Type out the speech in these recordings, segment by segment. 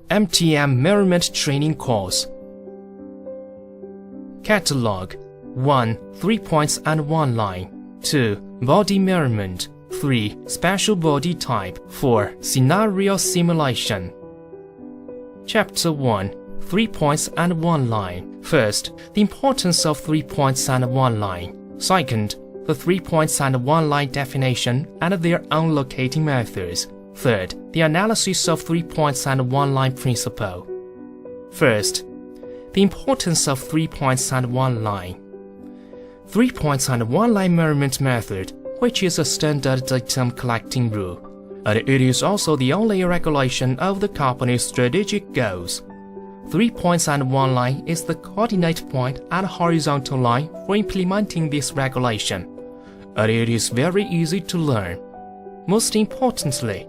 MTM Measurement Training Course. Catalog 1. 3 points and 1 line. 2. Body measurement. 3. Special body type. 4. Scenario simulation. Chapter 1. 3 points and 1 line. First, the importance of 3 points and 1 line. Second, the 3 points and 1 line definition and their own locating methods. Third, the analysis of 3 points and 1 line principle. First, the importance of 3 points and 1 line. 3 points and 1 line measurement method, which is a standard datum collecting rule, and it is also the only regulation of the company's strategic goals. 3 points and 1 line is the coordinate point and horizontal line for implementing this regulation, and it is very easy to learn. Most importantly,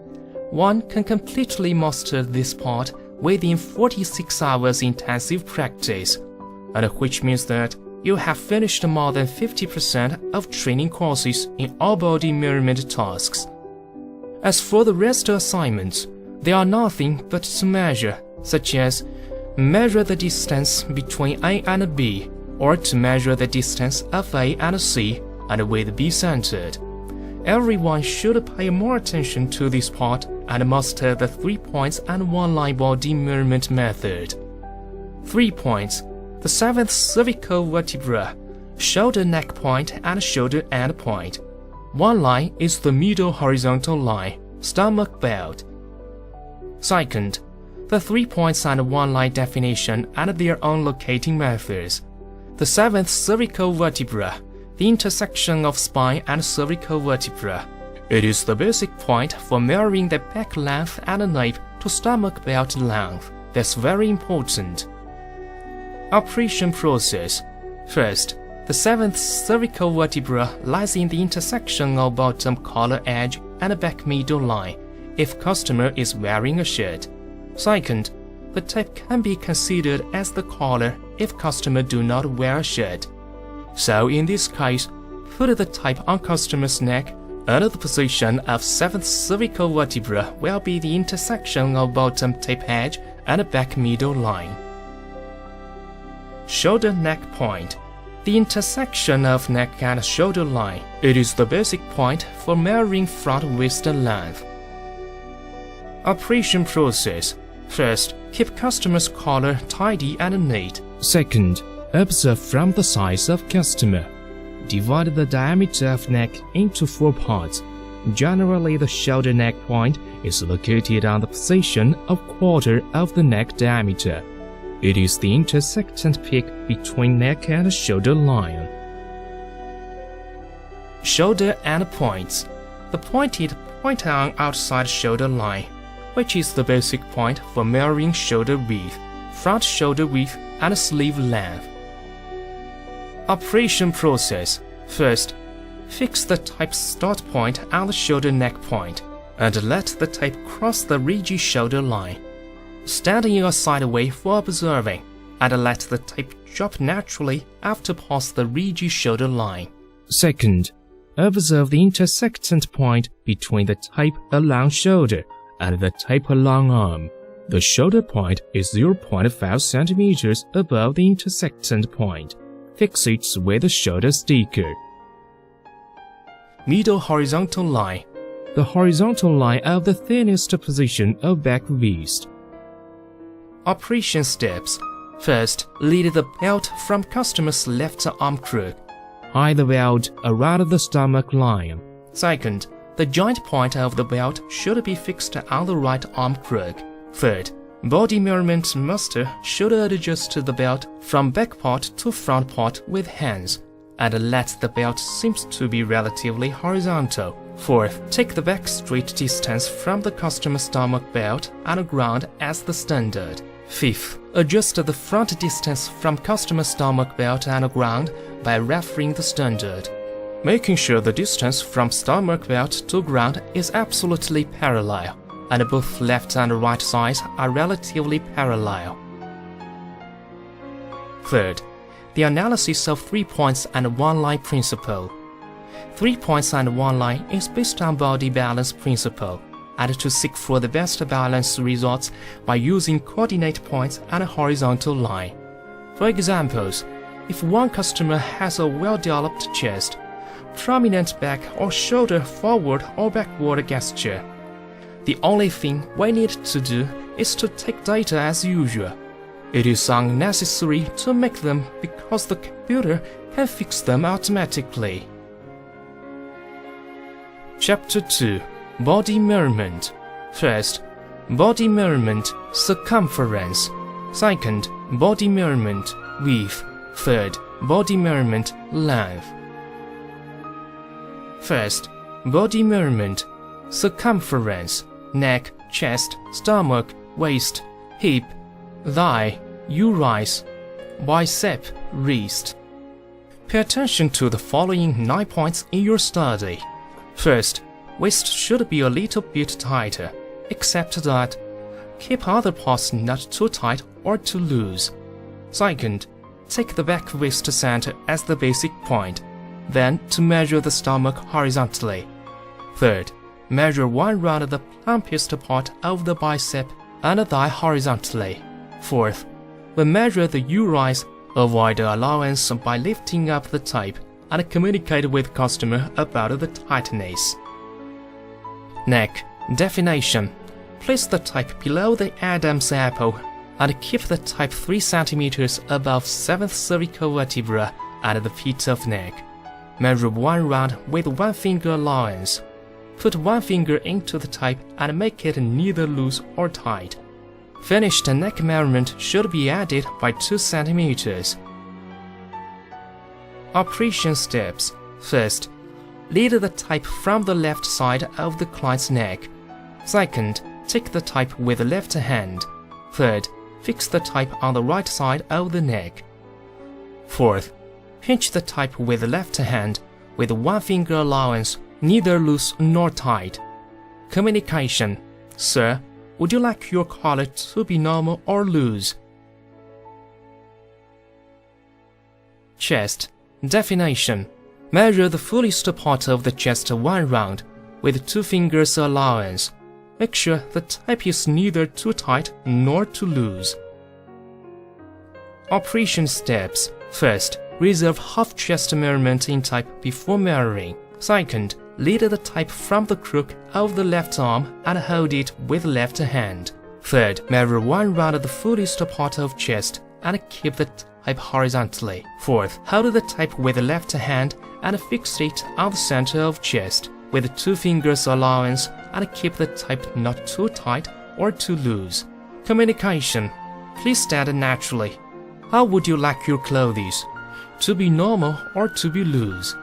one can completely master this part within 46 hours intensive practice, and which means that you have finished more than 50% of training courses in all body measurement tasks. As for the rest assignments, they are nothing but to measure, such as measure the distance between A and B, or to measure the distance of A and C and with B centered. Everyone should pay more attention to this part and master the 3 points and 1 line body measurement method. 3 points: the 7th cervical vertebra, shoulder neck point and shoulder end point. 1 line is the middle horizontal line, stomach belt. Second, the 3 points and 1 line definition and their own locating methods. The 7th cervical vertebra, the intersection of spine and cervical vertebra. It is the basic point for measuring the back length and nape to stomach belt length. That's very important. Operation process. First, the 7th cervical vertebra lies in the intersection of bottom collar edge and back middle line if customer is wearing a shirt. Second, the tape can be considered as the collar if customer do not wear a shirt. So in this case, put the tape on customer's neck, and the position of 7th cervical vertebra will be the intersection of bottom tape edge and back middle line. Shoulder neck point, the intersection of neck and shoulder line. It is the basic point for measuring front waist length. Operation process. First, keep customer's collar tidy and neat. Second, observe from the size of customer. Divide the diameter of neck into 4 parts. Generally, the shoulder neck point is located on the position of quarter of the neck diameter. It is the intersectant peak between neck and shoulder line. Shoulder end points, the pointed point on outside shoulder line, which is the basic point for measuring shoulder width, front shoulder width, and sleeve length. Operation process. First, fix the tape start point on the shoulder neck point, and let the tape cross the ridgy shoulder line. Stand in a side way for observing, and let the tape drop naturally after past the ridgy shoulder line. Second, observe the intersectant point between the tape along shoulder and the tape along arm. The shoulder point is 0.5 centimeters above the intersectant point. Fix it with a shoulder sticker. Middle horizontal line, the horizontal line of the thinnest position of back waist. Operation steps. First, lead the belt from customer's left arm crook. Tie the belt around the stomach line. Second, the joint point of the belt should be fixed on the right arm crook. Third, body measurement master should adjust the belt from back part to front part with hands, and let the belt seem to be relatively horizontal. Fourth, take the back straight distance from the customer's stomach belt and ground as the standard. Fifth, adjust the front distance from customer's stomach belt and ground by referring the standard, making sure the distance from stomach belt to ground is absolutely parallel, and both left and right sides are relatively parallel. Third, the analysis of 3 points and 1 line principle. 3 points and 1 line is based on body balance principle, and to seek for the best balanced results by using coordinate points and a horizontal line. For examples, if one customer has a well-developed chest, prominent back or shoulder forward or backward gesture, the only thing we need to do is to take data as usual. It is unnecessary to make them because the computer can fix them automatically. Chapter 2. Body measurement. First, body measurement circumference. Second, body measurement width. Third, body measurement length. First, body measurement circumference: neck, chest, stomach, waist, hip, thigh, uterus, bicep, wrist. Pay attention to the following 9 points in your study. First, waist should be a little bit tighter, except that keep other parts not too tight or too loose. Second, take the back waist center as the basic point, then to measure the stomach horizontally. Third, measure one round the plumpest part of the bicep and thigh horizontally. Fourth, when measure the uterus, avoid the allowance by lifting up the tape and communicate with customer about the tightness. Neck definition: place the tape below the Adam's apple and keep the tape 3 cm above 7th cervical vertebra at the pit of neck. Measure one round with 1 finger allowance. Put 1 finger into the tape and make it neither loose or tight. Finished neck measurement should be added by 2 cm. Operation steps. First, lead the tape from the left side of the client's neck. Second, take the tape with the left hand. Third, fix the tape on the right side of the neck. Fourth, pinch the tape with the left hand with 1 finger allowance, neither loose nor tight. Communication: Sir, would you like your collar to be normal or loose? Chest definition: measure the fullest part of the chest 1 round with 2 fingers allowance. Make sure the tape is neither too tight nor too loose. Operation steps. First, reserve half chest measurement in tape before measuring. Second, lead the tape from the crook of the left arm and hold it with left hand. Third, measure 1 round the fullest part of chest and keep the tape horizontally. Fourth, hold the tape with the left hand and fix it on the center of chest with 2 fingers allowance and keep the tape not too tight or too loose. Communication: please stand naturally. How would you like your clothes? To be normal or to be loose?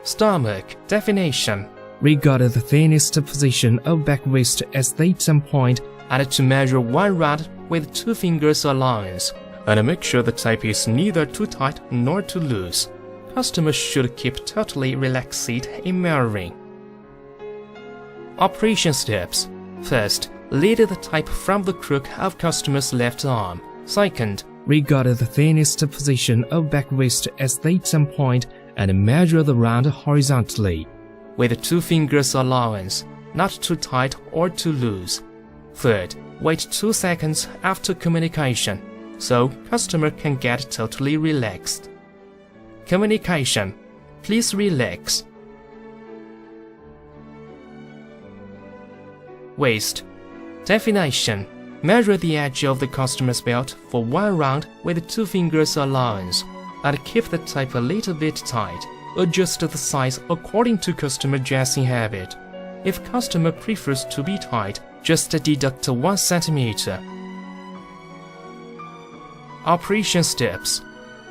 Stomach definition: regard the thinnest position of back waist as the item point and to measure 1 round with 2 fingers allowance, and make sure the tape is neither too tight nor too loose. Customers should keep totally relaxed in measuring. Operation steps. First, lead the tape from the crook of customer's left arm. Second, regard the thinnest position of back waist as the item point and measure the round horizontally with 2 fingers allowance, not too tight or too loose. Third, wait 2 seconds after communication so customer can get totally relaxed. Communication: please relax. Waist definition: measure the edge of the customer's belt for 1 round with 2 fingers allowance and keep the tape a little bit tight. Adjust the size according to customer dressing habit. If customer prefers to be tight, just deduct 1 cm. Operation steps.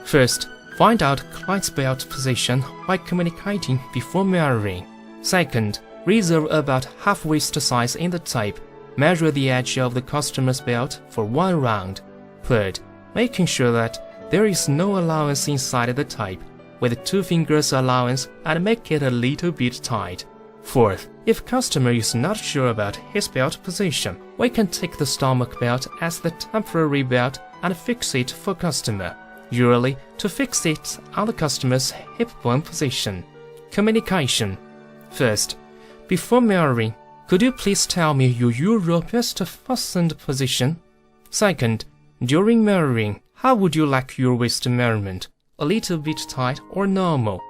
First, find out client's belt position by communicating before measuring. Second, reserve about half waist size in the tape. Measure the edge of the customer's belt for 1 round. Third, making sure that there is no allowance inside the tape, with 2 fingers allowance and make it a little bit tight. Fourth, if customer is not sure about his belt position, we can take the stomach belt as the temporary belt and fix it for customer, usually to fix it on the customer's hip bone position. Communication: first, Before mirroring, could you please tell me your best fastened position? Second, during mirroring, how would you like your waist measurement? A little bit tight or normal?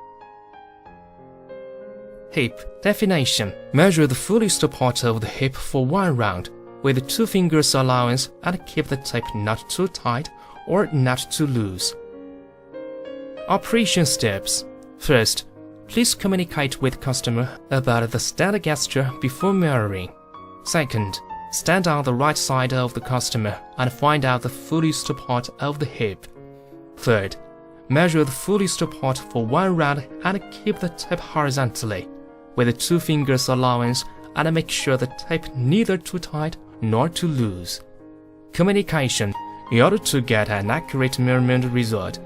Hip definition. Measure the fullest part of the hip for 1 round with 2 fingers allowance and keep the tape not too tight or not too loose. Operation steps. First, please communicate with customer about the standard gesture before mirroring. Second, stand on the right side of the customer and find out the fullest part of the hip. Third, measure the fullest part for 1 round and keep the tape horizontally with 2 fingers allowance and make sure the tape neither too tight nor too loose. Communication. In order to get an accurate measurement result,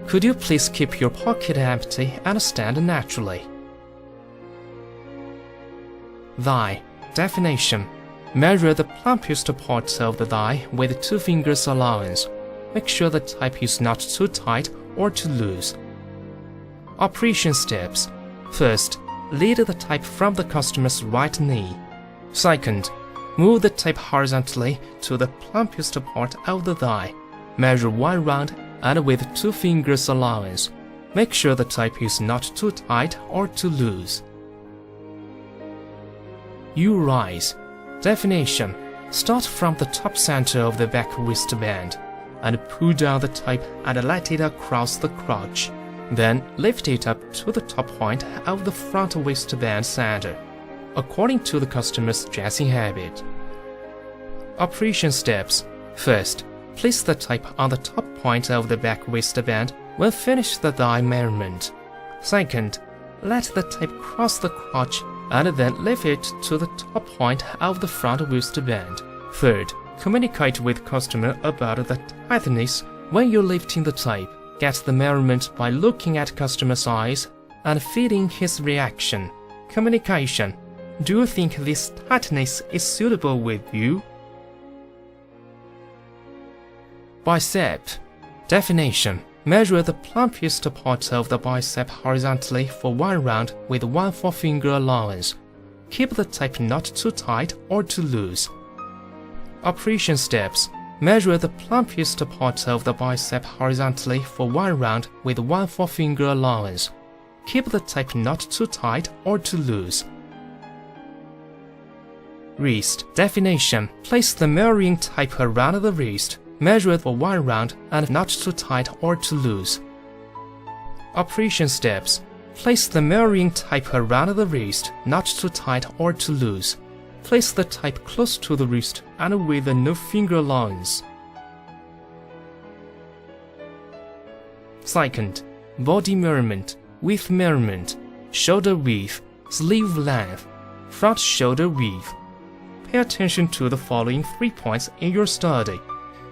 could you please keep your pocket empty and stand naturally? Thigh definition. Measure the plumpest part of the thigh with 2 fingers allowance. Make sure the tape is not too tight or too loose. Operation steps. First, lead the tape from the customer's right knee. Second, move the tape horizontally to the plumpest part of the thigh. Measure 1 round and with 2 fingers allowance. Make sure the tape is not too tight or too loose. U-rise definition. Start from the top center of the back waistband and pull down the tape and let it across the crotch. Then lift it up to the top point of the front waistband center, according to the customer's dressing habit. Operation steps. First, place the tape on the top point of the back waistband when finish the thigh measurement. Second, let the tape cross the crotch and then lift it to the top point of the front waistband. Third, communicate with customer about the tightness when you're lifting the tape. Get the measurement by looking at customer's eyes and feeling his reaction. Communication. Do you think this tightness is suitable with you? Bicep definition. Measure the plumpest part of the bicep horizontally for 1 round with 1 forefinger allowance. Keep the tape not too tight or too loose. Operation steps. Measure the plumpest part of the bicep horizontally for 1 round with 1 forefinger allowance. Keep the tape not too tight or too loose. Wrist definition. Place the measuring tape around the wrist. Measure for 1 round and not too tight or too loose. Operation steps. Place the measuring tape around the wrist, not too tight or too loose. Place the tape close to the wrist and with no finger allowance. Second, body measurement, width measurement, shoulder width, sleeve length, front shoulder width. Pay attention to the following 3 points in your study.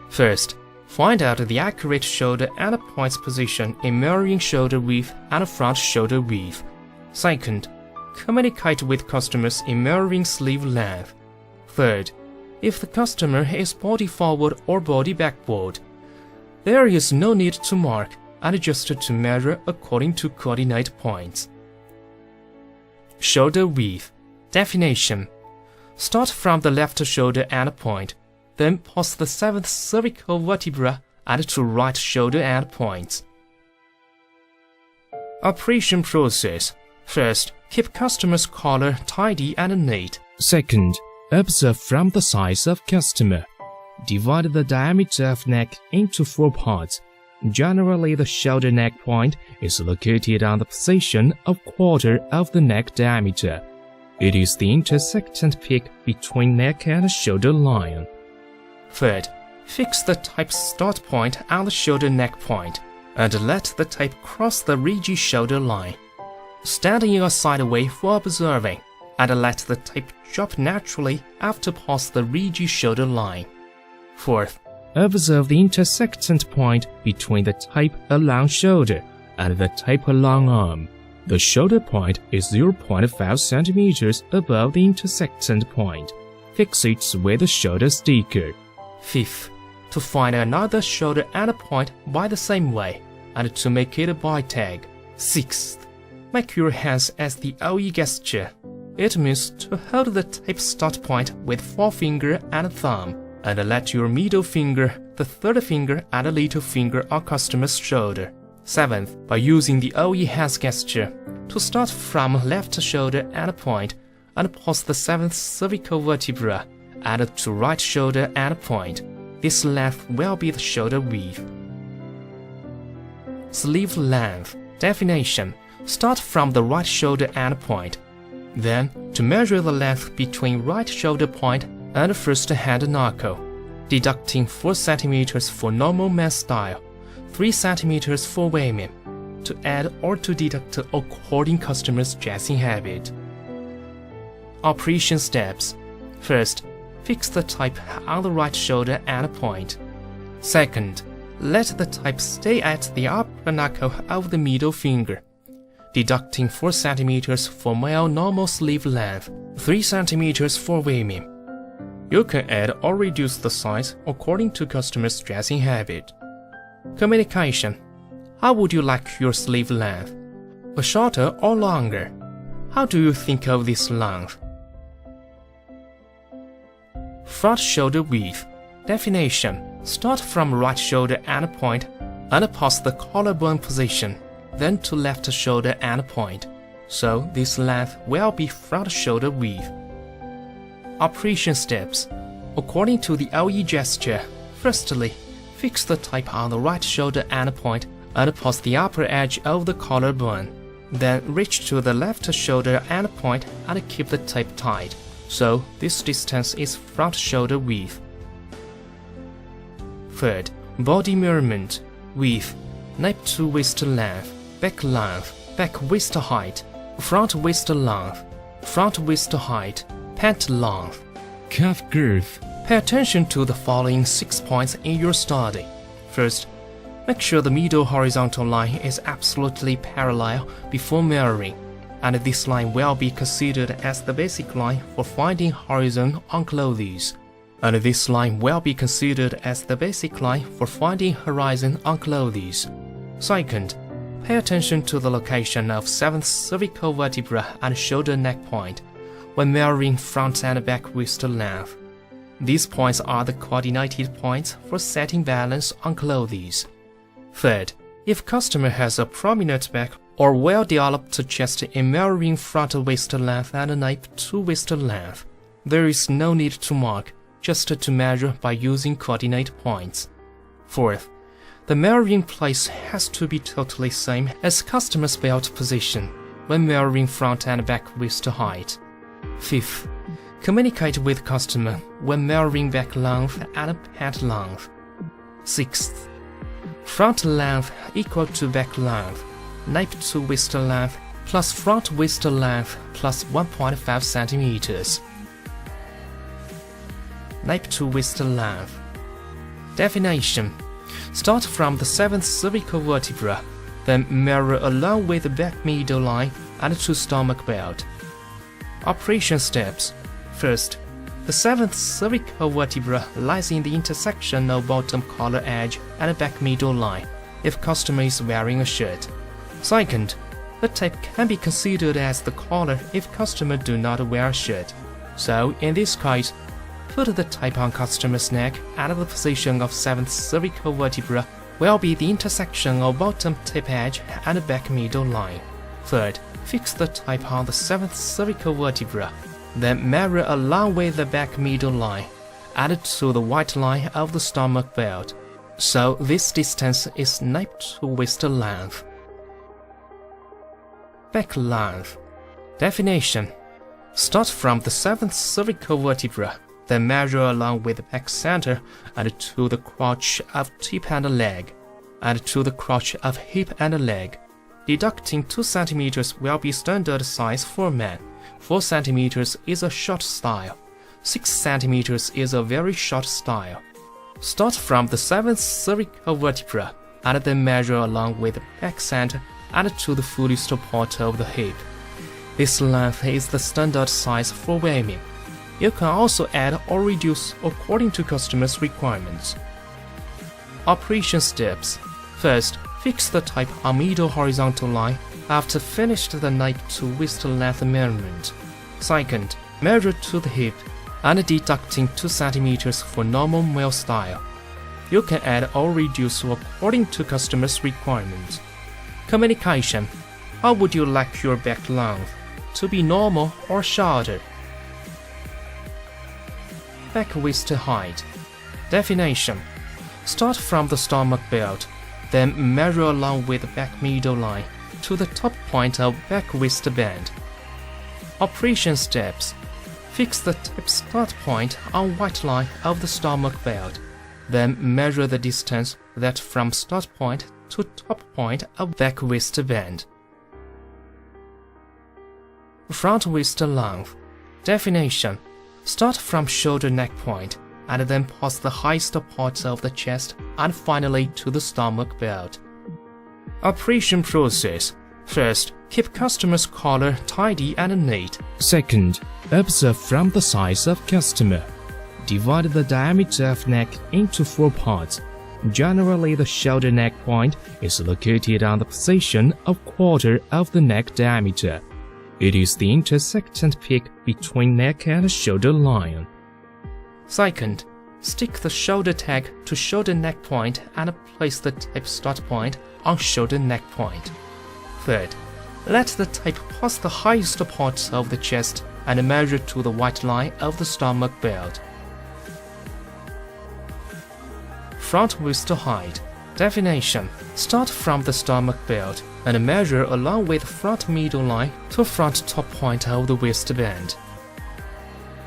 First, find out the accurate shoulder and points position in measuring shoulder width and front shoulder width. Second, communicate with customers in measuring sleeve length. Third, if the customer is body forward or body backward, there is no need to mark and adjust to measure according to coordinate points. Shoulder width definition. Start from the left shoulder end point, then pass the 7th cervical vertebra and to right shoulder end points. Operation process. First, keep customer's collar tidy and neat. Second, observe from the size of customer. Divide the diameter of neck into 4 parts. Generally, the shoulder neck point is located on the position of quarter of the neck diameter. It is the intersectant peak between neck and shoulder line. Third, fix the tape start point on the shoulder neck point and let the tape cross the ridgy shoulder line. Stand in a side way for observing and let the tape drop naturally after pass the ridgy shoulder line. Fourth, observe the intersectant point between the tape along shoulder and the tape along arm. The shoulder point is 0.5 centimeters above the intersectant point. Fix it with a shoulder sticker. Fifth, to find another shoulder end point by the same way and to make it a by tag. Sixth, make your hands as the OE gesture. It means to hold the tape start point with forefinger and thumb, and let your middle finger, the third finger, and little finger on customer's shoulder. 7th, by using the OE hands gesture, to start from left shoulder and point, and pause the 7th cervical vertebra, and to right shoulder and point. This length will be the shoulder width. Sleeve length. Definition. Start from the right shoulder and point. Then, to measure the length between right shoulder point and first hand knuckle, deducting 4 cm for normal man style, 3 cm for women, to add or to deduct according customer's dressing habit. Operation steps. First, fix the tape on the right shoulder and point. Second, let the tape stay at the upper knuckle of the middle finger, deducting 4 cm for male normal sleeve length, 3 cm for women. You can add or reduce the size according to customer's dressing habit. Communication. How would you like your sleeve length? Shorter or longer? How do you think of this length? Front shoulder width. Definition. Start from right shoulder and point, and pause the collarbone position, then to left shoulder and point. So this length will be front shoulder width. Operation steps. According to the OE gesture, firstly, fix the tape on the right shoulder and point, and pause the upper edge of the collarbone. Then reach to the left shoulder and point and keep the tape tight. So this distance is front shoulder width. Third, body measurement. Width, nape to waist length, back waist height, front waist length, front waist height, pant length. Calf girth. Pay attention to the following 6 points in your study. First, make sure the middle horizontal line is absolutely parallel before measuring, and this line will be considered as the basic line for finding horizon on clothes. And this line will be considered as the basic line for finding horizon on clothes. Second, pay attention to the location of 7th cervical vertebra and shoulder neck point when measuring front and back waist length. These points are the coordinated points for setting balance on clothes. Third, if customer has a prominent back or well-developed chest in measuring front waist length and nape to waist length, there is no need to mark, just to measure by using coordinate points. Fourth, the measuring place has to be totally same as customer's belt position when measuring front and back waist height. Fifth, communicate with customer when measuring back length and pant length. Sixth, front length equal to back length, nape to waist length plus front waist length plus 1.5 cm. Nape to waist length. Definition. Start from the 7th cervical vertebra, then measure along with the back middle line and to stomach belt. Operation steps. First, the 7th cervical vertebra lies in the intersection of bottom collar edge and back middle line if customer is wearing a shirt. Second, the tape can be considered as the collar if customer do not wear a shirt. So in this case, put the tape on customer's neck and the position of 7th cervical vertebra will be the intersection of bottom tape edge and back middle line. Third, fix the tape on the 7th cervical vertebra, then measure along with the back middle line, add to the white line of the stomach belt. So this distance is nape to waist length. Back length. Definition. Start from the 7th cervical vertebra, then measure along with the back center and to the crotch of hip and leg, and to the crotch of hip and leg. Deducting 2 cm will be standard size for men. 4 cm is a short style. 6 cm is a very short style. Start from the 7th cervical vertebra and then measure along with the back center and to the fullest support of the hip. This length is the standard size for women. You can also add or reduce according to customer's requirements. Operation steps. First, fix the tape on middle horizontal line after finished the nape to waist length measurement. Second, measure to the hip and deducting 2 cm for normal male style. You can add or reduce according to customer's requirements. Communication. How would you like your back length? To be normal or shorter? Back waist height. Definition. Start from the stomach belt, then measure along with the back middle line to the top point of back waistband. Operation steps. Fix the tip start point on white line of the stomach belt, then measure the distance that from start point to top point of back waistband. Front waist length. Definition. Start from shoulder neck point and then pass the highest part of the chest and finally to the stomach belt. Operation process. First, keep customer's collar tidy and neat. Second, observe from the size of customer. Divide the diameter of neck into 4 parts. Generally, the shoulder neck point is located on the position of quarter of the neck diameter. It is the intersectant peak between neck and shoulder line. Second, stick the shoulder tag to shoulder neck point and place the tape start point on shoulder neck point. Third, let the tape pass the highest part of the chest and measure to the white line of the stomach belt. Front waist height. Definition. Start from the stomach belt and measure along with front middle line to front top point of the waistband.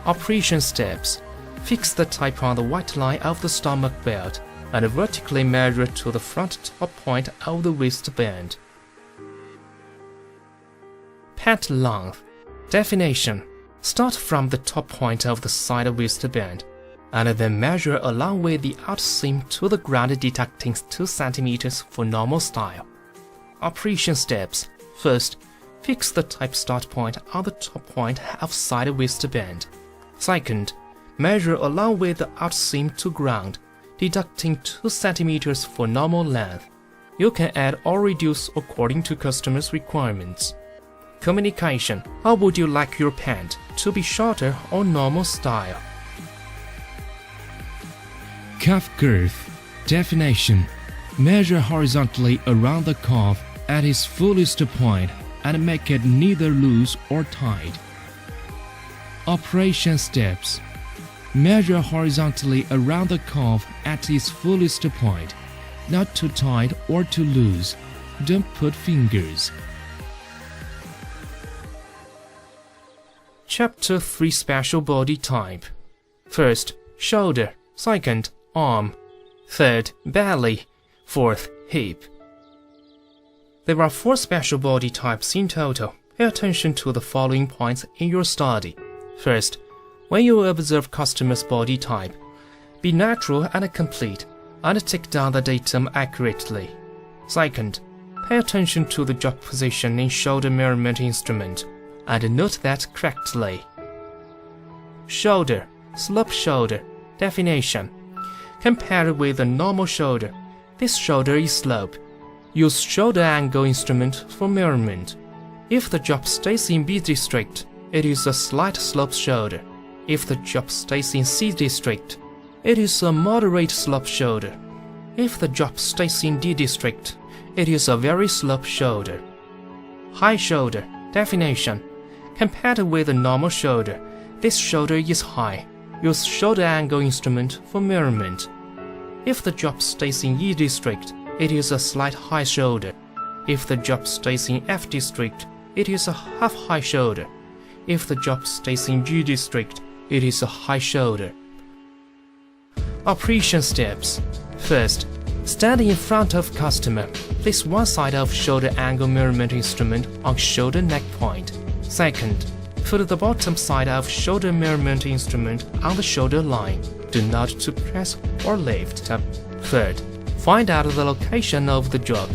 Operation steps. Fix the tape on the white line of the stomach belt and vertically measure to the front top point of the waistband. Pant length. Definition. Start from the top point of the side waistband and then measure along with the outseam to the ground, deducting 2 cm for normal style. Operation steps. First, fix the tape start point on the top point of side waistband. Second, measure along with the outseam to ground, deducting 2 cm for normal length. You can add or reduce according to customer's requirements. Communication. How would you like your pant? To be shorter or normal style? Calf girth. Definition. Measure horizontally around the calf at its fullest point and make it neither loose or tight. Operation steps. Measure horizontally around the calf at its fullest point, not too tight or too loose. Don't put fingers. Chapter 3. Special body type. First, shoulder. Second, arm. Third, belly. Fourth, hip. There are 4 special body types in total. Pay attention to the following points in your study. First, when you observe customer's body type, be natural and complete, and take down the datum accurately. Second, pay attention to the job position in shoulder measurement instrument, and note that correctly. Shoulder, slope shoulder. Definition. Compared with a normal shoulder, this shoulder is sloped. Use shoulder angle instrument for measurement. If the job stays in B district, it is a slight slope shoulder. If the job stays in C district, it is a moderate slope shoulder. If the job stays in D district, it is a very slope shoulder. High shoulder. Definition. Compared with a normal shoulder, this shoulder is high. Use shoulder angle instrument for measurement. If the job stays in E district, it is a slight high shoulder. If the job stays in F district, it is a half high shoulder. If the job stays in G district, it is a high shoulder. Operation steps. First, stand in front of customer. Place one side of shoulder angle measurement instrument on shoulder neck point. Second, put the bottom side of shoulder measurement instrument on the shoulder line. Do not to press or lift up. Third, find out the location of the job.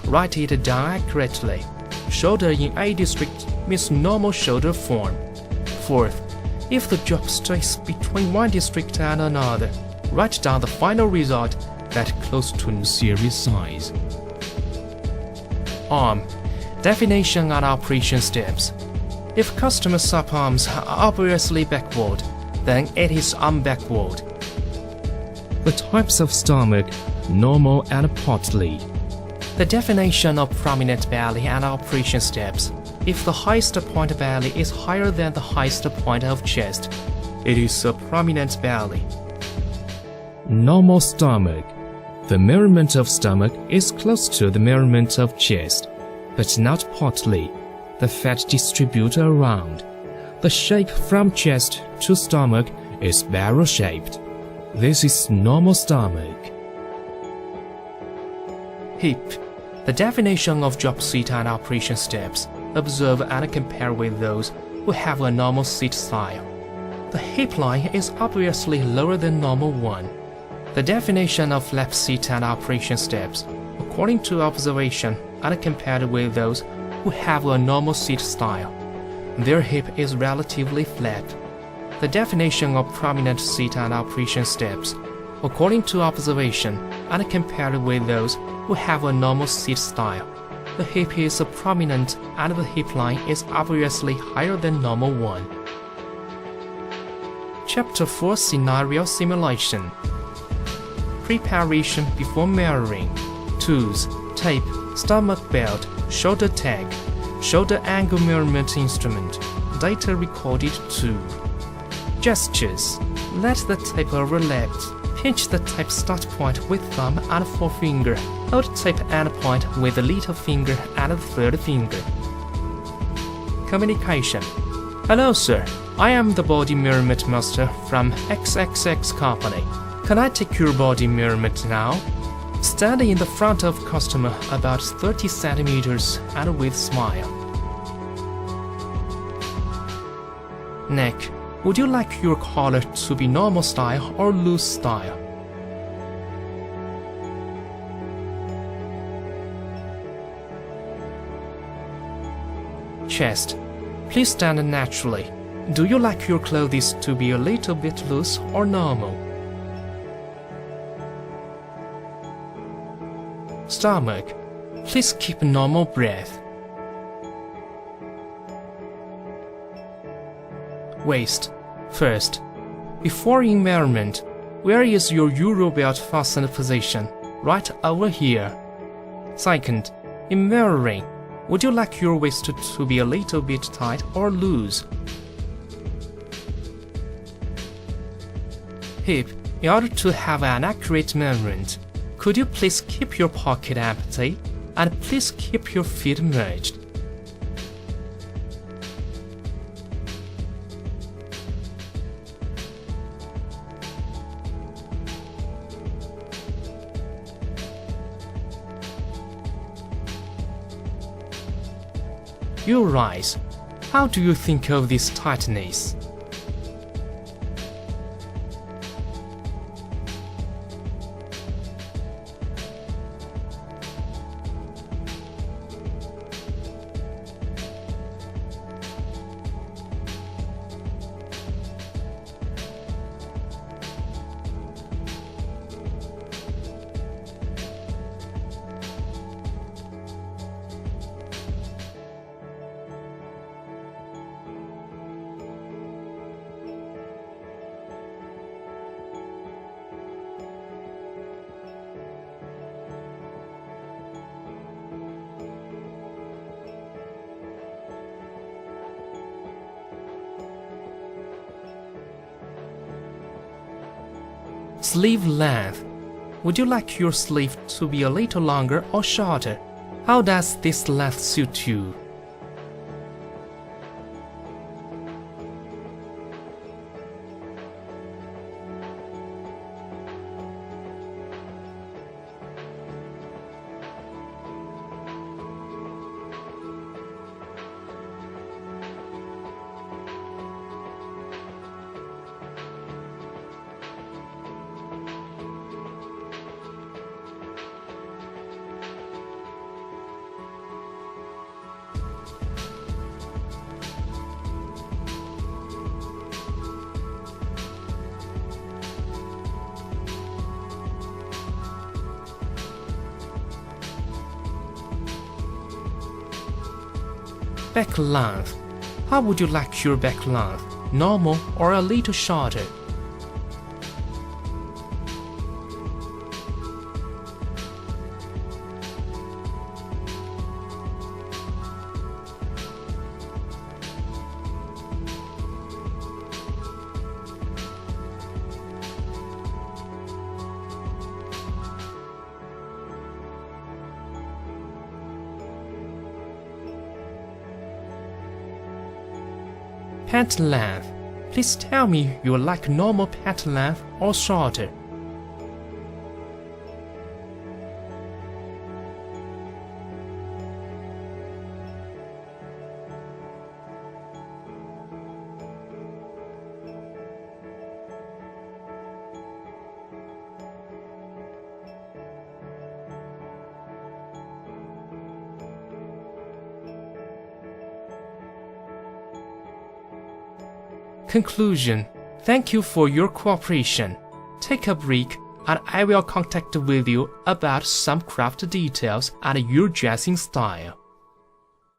Write it down accurately. Shoulder in A district means normal shoulder form. Fourth, if the job stays between one district and another, write down the final result that close to series size. Arm. Definition and operation steps. If customer's subarms are obviously backward, then it is backward. The types of stomach: normal and portly. The definition of prominent belly and operation steps. If the highest point belly is higher than the highest point of chest, it is a prominent belly. Normal stomach. The measurement of stomach is close to the measurement of chest, but not portly. The fat distributes around. The shape from chest to stomach is barrel-shaped. This is normal stomach. Hip. The definition of drop seat and operation steps. Observe and compare with those who have a normal seat style. The hip line is obviously lower than normal one. The definition of lap seat and operation steps, according to observation and compared with those who have a normal seat style. Their hip is relatively flat. The definition of prominent seat and operation steps, according to observation and compared with those who have a normal seat style. The hip is prominent and the hip line is obviously higher than normal one. Chapter 4: Scenario Simulation. Preparation before mirroring. Tools: tape, stomach belt, shoulder tag, shoulder angle measurement instrument, data recorded tool. Gestures: let the tape overlap. Pinch the tape start point with thumb and forefinger. Hold tape end point with the little finger and the third finger. Communication. Hello sir, I am the body measurement master from XXX company. Can I take your body measurement now? Stand in the front of customer about 30 centimeters and with smile. Neck. Would you like your collar to be normal style or loose style? Chest. Please stand naturally. Do you like your clothes to be a little bit loose or normal? Stomach. Please keep normal breath. Waist. First, before in measurement, where is your Euro belt fastened position? Right over here. Second, in measuring, would you like your waist to be a little bit tight or loose? Hip. In order to have an accurate measurement, could you please keep your pocket empty and please keep your feet merged? Your eyes. How do you think of this tightness? Sleeve length. Would you like your sleeve to be a little longer or shorter? How does this length suit you? Back length. How would you like your back length? Normal or a little shorter? Pant length. Please tell me you like normal pant length or shorter. Conclusion. Thank you for your cooperation. Take a break and I will contact with you about some craft details and your dressing style.